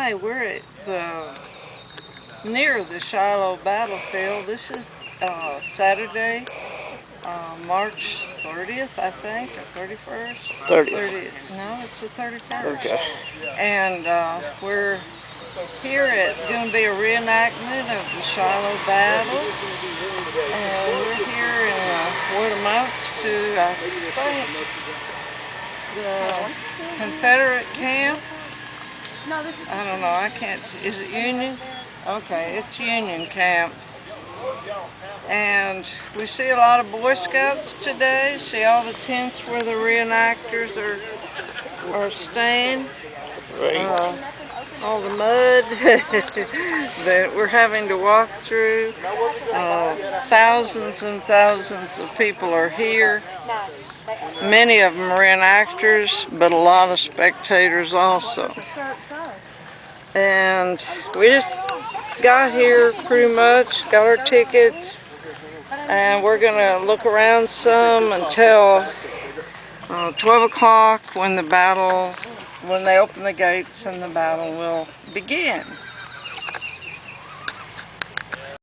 Hi, we're at near the Shiloh battlefield. This is Saturday, March 30th, I think, or 31st? 30th. No, it's the 31st. Okay. And we're here at going to be a reenactment of the Shiloh battle. And we're here in Ward Amounts to, I think, the Confederate camp. I don't know, I can't, is it Union? Okay, it's Union camp. And we see a lot of Boy Scouts today. See all the tents where the reenactors are staying. Right. All the mud that we're having to walk through. Thousands and thousands of people are here. Many of them are reenactors, but a lot of spectators also. And we just got here pretty much, got our tickets, and we're going to look around some until 12 o'clock when they open the gates and the battle will begin.